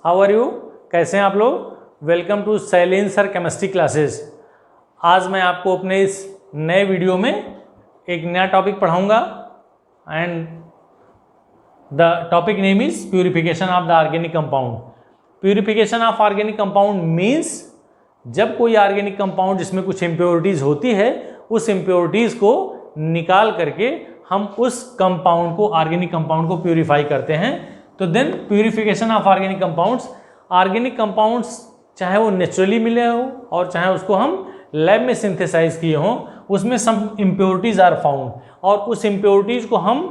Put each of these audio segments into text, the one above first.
How are you? कैसे हैं आप लोग? Welcome to Shailen sir chemistry classes. आज मैं आपको अपने इस नए वीडियो में एक नया टॉपिक पढ़ाऊंगा and the topic name is purification of the organic compound. Purification of organic compound means जब कोई ऑर्गेनिक कंपाउंड जिसमें कुछ इम्प्योरिटीज़ होती है, उस इम्प्योरिटीज़ को निकाल करके हम उस कंपाउंड को, ऑर्गेनिक कंपाउंड को प्यूरिफाई करते हैं। तो then purification of organic compounds चाहे वो नेचुरली मिले हो और चाहे उसको हम लैब में सिंथेसाइज किए हों, उसमें सम इम्प्योरिटीज़ आर फाउंड और उस इम्प्योरिटीज़ को हम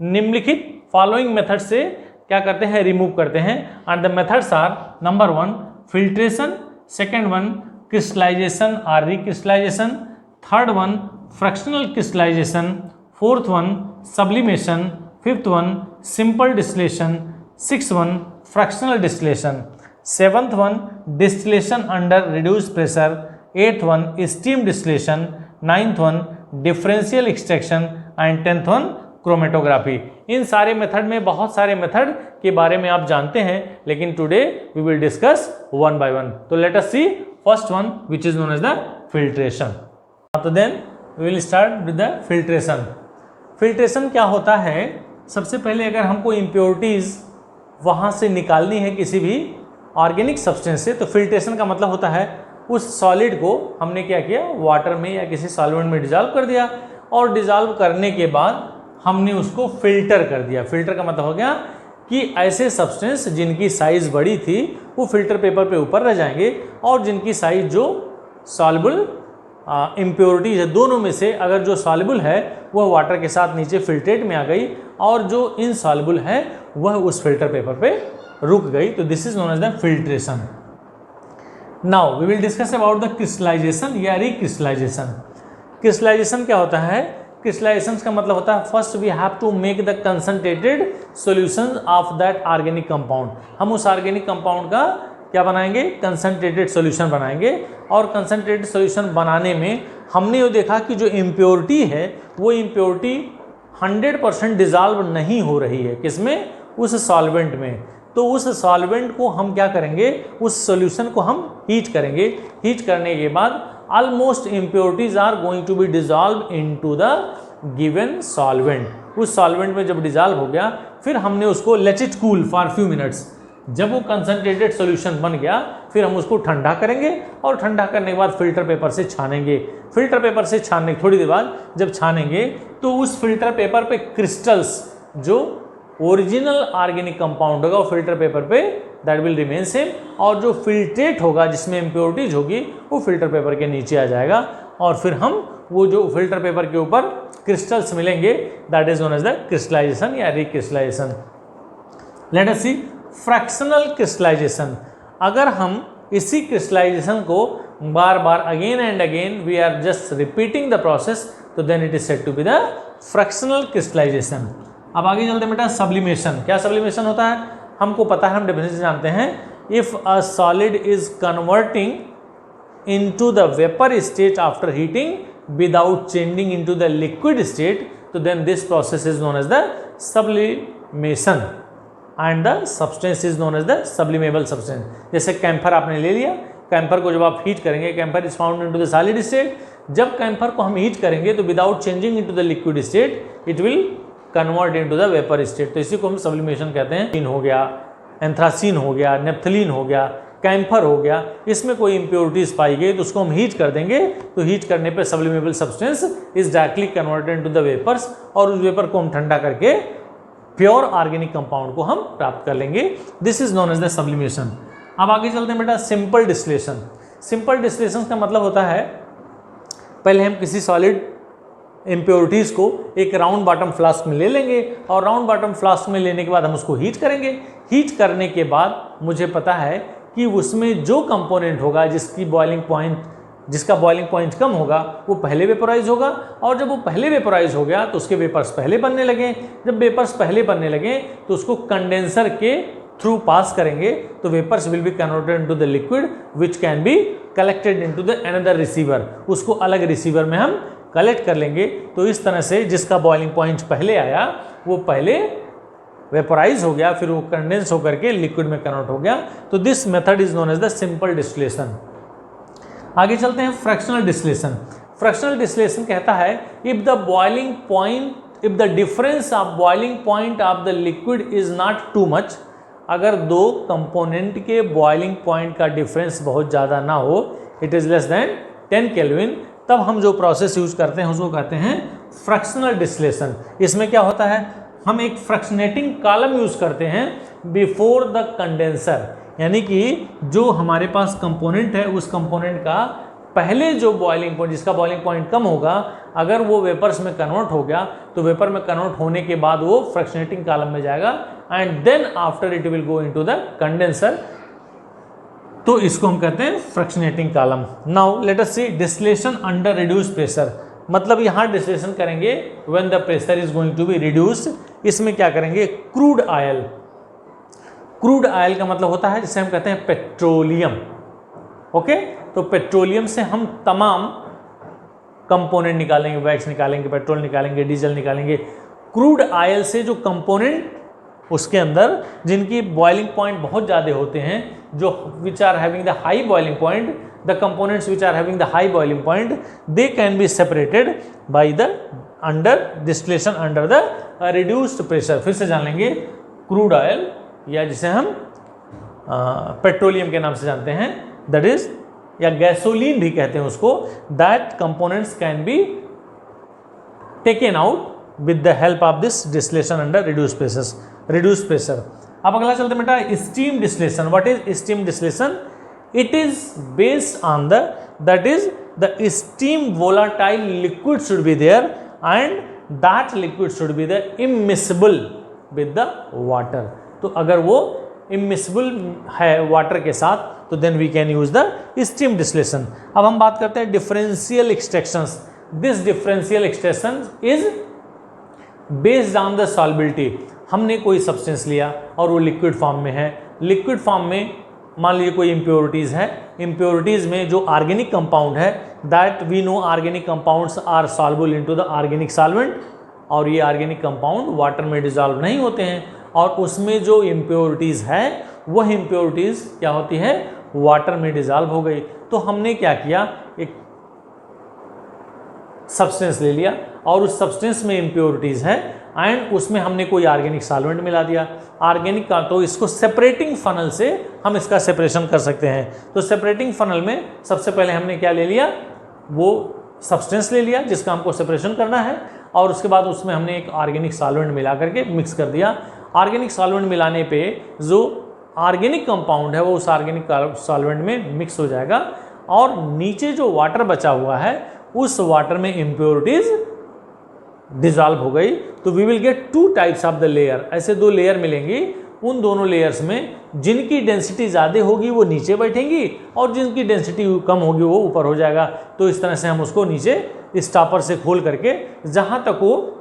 निम्नलिखित फॉलोइंग मेथड से क्या करते हैं, रिमूव करते हैं। And the methods are number 1 filtration, second 1 crystallization or recrystallization, third 1 fractional crystallization, fourth 1 sublimation, fifth 1 simple distillation, sixth 1 fractional distillation, seventh 1 distillation under reduced pressure, eighth 1 steam distillation, ninth 1 differential extraction and 10th 1 chromatography. इन सारे method में बहुत सारे method के बारे में आप जानते हैं, लेकिन today we will discuss one by one. तो let us see first one which is known as the filtration. तो then we will start with the filtration. Filtration क्या होता है? सबसे पहले अगर हमको इम्प्योरिटीज़ वहाँ से निकालनी है किसी भी ऑर्गेनिक सब्सटेंस से, तो फिल्ट्रेशन का मतलब होता है उस सॉलिड को हमने क्या किया, वाटर में या किसी सॉल्वेंट में डिजॉल्व कर दिया और डिजॉल्व करने के बाद हमने उसको फिल्टर कर दिया। फिल्टर का मतलब हो गया कि ऐसे सब्सटेंस जिनकी साइज़ बड़ी थी वो फिल्टर पेपर पे ऊपर रह जाएंगे और जिनकी साइज़ जो सॉल्युबल इम्प्योरिटीज है, दोनों में से अगर जो सॉल्युबल है वह वाटर के साथ नीचे फिल्ट्रेट में आ गई और जो इनसॉल्युबल है वह उस फिल्टर पेपर पे रुक गई, तो this is known as the filtration. Now we will discuss about the crystallisation या रिक्रिस्टलाइजेशन। क्रिस्टलाइजेशन क्या होता है? क्रिस्टलाइजेशन का मतलब होता है first we have to make the concentrated solution of that organic compound. हम उस ऑर्गेनिक कंपाउंड का क्या बनाएंगे, कंसंट्रेटेड सॉल्यूशन बनाएंगे और कंसंट्रेटेड सॉल्यूशन बनाने में हमने ये देखा कि जो इम्प्योरिटी है वो इम्प्योरिटी 100% डिज़ोल्व नहीं हो रही है, किसमें, उस सॉल्वेंट में। तो उस सॉल्वेंट को हम क्या करेंगे, उस सॉल्यूशन को हम हीट करेंगे। हीट करने के बाद almost impurities are going to be dissolve into the given solvent. उस सॉल्वेंट में जब डिज़ोल्व हो गया फिर हमने उसको let it cool for few minutes. जब वो कंसंट्रेटेड सॉल्यूशन बन गया फिर हम उसको ठंडा करेंगे और ठंडा करने के बाद फिल्टर पेपर से छानेंगे। फिल्टर पेपर से छानने थोड़ी देर बाद जब छानेंगे तो उस फिल्टर पेपर पे क्रिस्टल्स, जो ओरिजिनल ऑर्गेनिक कंपाउंड होगा वो फिल्टर पेपर पे दैट विल रिमेन सेम, और जो फिल्ट्रेट होगा जिसमें इम्प्योरिटीज होगी वो फिल्टर पेपर के नीचे आ जाएगा और फिर हम वो जो फिल्टर पेपर के ऊपर क्रिस्टल्स मिलेंगे that is known as the crystallisation या recrystallization. Let us see fractional crystallization. अगर हम इसी क्रिस्टलाइजेशन को बार बार again and again we are just repeating the process, तो then it is said to be the fractional crystallization. अब आगे चलते हैं बेटा, सब्लिमेशन। क्या सब्लिमेशन होता है? हमको पता है, हम डेफिनेशन जानते हैं। If a solid is converting into the vapour state after heating without changing into the liquid state, तो then this process is known as the sublimation and the substance is known as the sublimable substance. जैसे camphor आपने ले लिया, camphor को जब आप heat करेंगे, camphor is found into the solid state. जब कैम्फर को हम हीट करेंगे तो without changing into the liquid state it will convert into the vapour state, तो इसी को हम सब्लिमेशन कहते हैं। इन हो गया, एंथ्रासीन हो गया, नेफ्थलीन हो गया, कैम्फर हो गया, इसमें कोई इम्प्योरिटीज पाई गई तो उसको हम हीट कर देंगे, तो हीट करने पे sublimable substance is directly converted into the vapours और उस वेपर को हम ठंडा करके प्योर ऑर्गेनिक कंपाउंड को हम प्राप्त कर लेंगे। This is known as the sublimation. अब आगे चलते हैं बेटा, सिंपल डिस्टिलेशन। सिंपल डिस्टिलेशन का मतलब होता है पहले हम किसी सॉलिड इम्प्योरिटीज़ को एक राउंड बॉटम फ्लास्क में ले लेंगे और राउंड बॉटम फ्लास्क में लेने के बाद हम उसको हीट करेंगे। हीट करने के बाद मुझे पता है कि उसमें जो कंपोनेंट होगा जिसका बॉइलिंग पॉइंट कम होगा वो पहले वेपोराइज होगा, और जब वो पहले वेपोराइज हो गया तो उसके वेपर्स पहले बनने लगे। जब वेपर्स पहले बनने लगे तो उसको कंडेंसर के थ्रू पास करेंगे, तो vapours will be converted into the liquid which can be collected into the another receiver. उसको अलग रिसीवर में हम कलेक्ट कर लेंगे। तो इस तरह से जिसका बॉइलिंग पॉइंट पहले आया वो पहले वेपोराइज हो गया, फिर वो कंडेंस होकर के लिक्विड में कन्वर्ट हो गया। तो this method is known as the simple distillation. आगे चलते हैं फ्रैक्शनल डिस्टिलेशन। फ्रैक्शनल डिस्टिलेशन कहता है if the boiling point, if the difference of boiling point of the liquid is not too much, अगर दो कंपोनेंट के बॉइलिंग पॉइंट का difference बहुत ज़्यादा ना हो, it is less than 10 kelvin, तब हम जो प्रोसेस यूज करते हैं उसको कहते हैं फ्रैक्शनल डिस्टिलेशन। इसमें क्या होता है, हम एक फ्रैक्शनेटिंग कॉलम यूज करते हैं बिफोर द कंडेंसर, यानी कि जो हमारे पास कंपोनेंट है उस कंपोनेंट का पहले जो बॉइलिंग पॉइंट, जिसका बॉइलिंग पॉइंट कम होगा, अगर वो वेपर्स में कन्वर्ट हो गया तो वेपर में कन्वर्ट होने के बाद वो फ्रैक्शनेटिंग कॉलम में जाएगा and then after it will go into the condenser. तो इसको हम कहते हैं fractionating column. Now let us see distillation under reduced pressure. मतलब यहाँ डिस्टिलेशन करेंगे when the pressure is going to be reduced. इसमें क्या करेंगे, क्रूड ऑयल। क्रूड ऑयल का मतलब होता है जिसे हम कहते हैं पेट्रोलियम। ओके, तो पेट्रोलियम से हम तमाम कंपोनेंट निकालेंगे, वैक्स निकालेंगे, पेट्रोल निकालेंगे, डीजल निकालेंगे। क्रूड ऑयल से जो कंपोनेंट उसके अंदर जिनकी बॉइलिंग पॉइंट बहुत ज़्यादा होते हैं, जो which are having the high boiling point, the components which are having the high boiling point, they can be separated by the under distillation under the reduced pressure. फिर से जान लेंगे, क्रूड ऑयल या जिसे हम पेट्रोलियम के नाम से जानते हैं, दैट इज, या गैसोलीन भी कहते हैं उसको, that components can be taken out with the help of this distillation under reduced pressure. अब अगला चलते बेटा, steam distillation. What is steam distillation? It is based on the, that is the steam volatile liquid should be there and that liquid should be the immiscible with the water. तो अगर वो immiscible है water के साथ तो then we can use the steam distillation. अब हम बात करते हैं differential extractions. This differential extraction is based on the solubility. हमने कोई सब्सटेंस लिया और वो लिक्विड फॉर्म में है। लिक्विड फॉर्म में मान लीजिए कोई इम्प्योरिटीज़ है, इम्प्योरिटीज़ में जो ऑर्गेनिक कंपाउंड है, that we know organic compounds are soluble into the organic solvent, और ये ऑर्गेनिक कंपाउंड वाटर में डिजॉल्व नहीं होते हैं, और उसमें जो इम्प्योरिटीज़ है वह इम्प्योरिटीज़ क्या होती है, वाटर में डिजॉल्व हो गई। तो हमने क्या किया, एक सब्सटेंस ले लिया और उस सब्सटेंस में इम्प्योरिटीज़ है एंड उसमें हमने कोई ऑर्गेनिक सॉल्वेंट मिला दिया, ऑर्गेनिक का, तो इसको सेपरेटिंग फनल से हम इसका सेपरेशन कर सकते हैं। तो सेपरेटिंग फनल में सबसे पहले हमने क्या ले लिया, वो सब्सटेंस ले लिया जिसका हमको सेपरेशन करना है, और उसके बाद उसमें हमने एक ऑर्गेनिक सॉल्वेंट मिला करके मिक्स कर दिया। ऑर्गेनिक सॉल्वेंट मिलाने पे जो ऑर्गेनिक कंपाउंड है वो उस ऑर्गेनिक सॉल्वेंट में मिक्स हो जाएगा, और नीचे जो वाटर बचा हुआ है उस वाटर में इम्प्योरिटीज डिजॉल्व हो गई। तो we will get two types of the layer. ऐसे दो लेयर मिलेंगी, उन दोनों लेयर्स में जिनकी डेंसिटी ज़्यादा होगी वो नीचे बैठेंगी और जिनकी डेंसिटी कम होगी वो ऊपर हो जाएगा। तो इस तरह से हम उसको नीचे स्टॉपर से खोल करके, जहाँ तक वो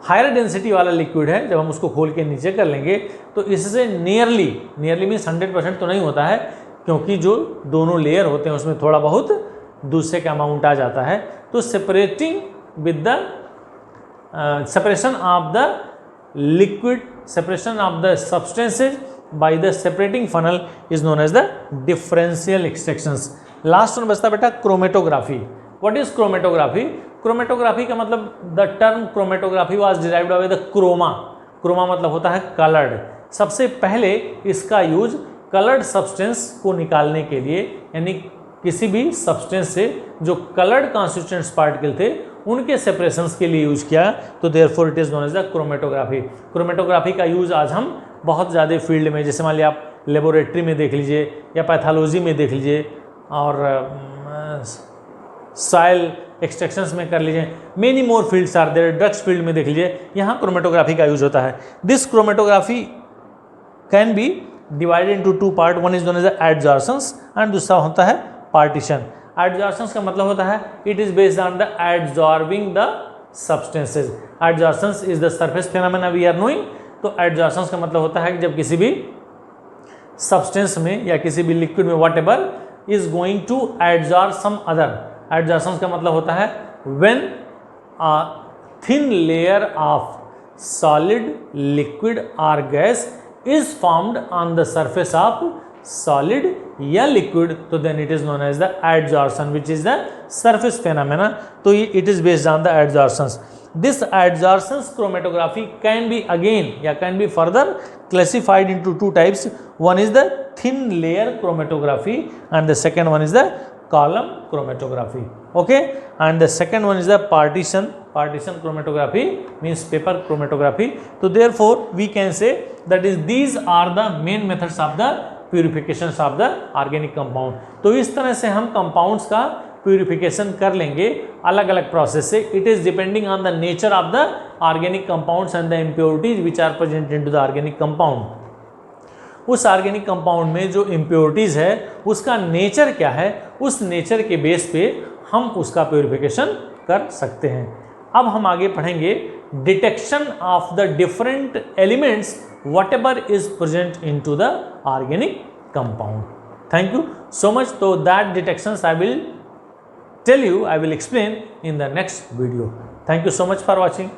हायर डेंसिटी वाला लिक्विड है, जब हम उसको खोल के नीचे कर लेंगे तो इससे नियरली मीन्स 100% तो नहीं होता है, क्योंकि जो दोनों लेयर होते हैं उसमें थोड़ा बहुत दूसरे का अमाउंट आ जाता है। तो separating with the separation of the liquid, separation of the substances by the separating funnel is known as the differential extractions. Last one बचता बेटा chromatography. What is chromatography? Chromatography का मतलब, the term chromatography was derived by the chroma. Chroma मतलब होता है coloured. सबसे पहले इसका यूज कलर्ड सब्सटेंस को निकालने के लिए, यानी किसी भी सब्सटेंस से जो कलर्ड कॉन्स्टिट्यूएंट्स पार्टिकल थे उनके सेपरेशंस के लिए यूज किया। तो therefore it is known as the chromatography. Chromatography का यूज आज हम बहुत ज़्यादा फील्ड में, जैसे मान लिया आप लेबोरेटरी में देख लीजिए या पैथोलॉजी में देख लीजिए और सॉइल एक्सट्रैक्शंस में कर लीजिए, many more fields are there, drugs field में देख लीजिए, यहाँ क्रोमेटोग्राफी का यूज होता है। This chromatography can be divided into two part. One is known as adsorptions and दूसरा होता है पार्टीशन। एडजॉर्शंस का मतलब होता है it is based on the adsorbing the substances. Adsorptions is the surface phenomena we are knowing. तो adsorptions का मतलब होता है कि जब किसी भी सब्सटेंस में या किसी भी लिक्विड में whatever is going to adsorb some other. Adsorptions का मतलब होता है when a thin layer of solid, liquid or gas is formed on the surface of solid या liquid, तो then it is known as the adsorption, which is the surface phenomena. तो it is based on the adsorptions. This adsorptions chromatography can be again या can be further classified into two types. One is the thin layer chromatography and the second one is the column chromatography. Okay, and the second one is the partition chromatography, means paper chromatography. So therefore we can say that is these are the main methods of the purifications of the organic compound. तो इस तरह से हम compounds का purification कर लेंगे अलग अलग प्रोसेस से. It is depending on the nature of the organic compounds and the impurities which are present into the organic compound. उस ऑर्गेनिक कंपाउंड में जो इम्प्योरिटीज़ है उसका नेचर क्या है, उस नेचर के बेस पे हम उसका प्योरिफिकेशन कर सकते हैं. अब हम आगे पढ़ेंगे detection of the different elements whatever is present into the organic compound. Thank you so much. तो that detections I will tell you, I will explain in the next video. Thank you so much for watching.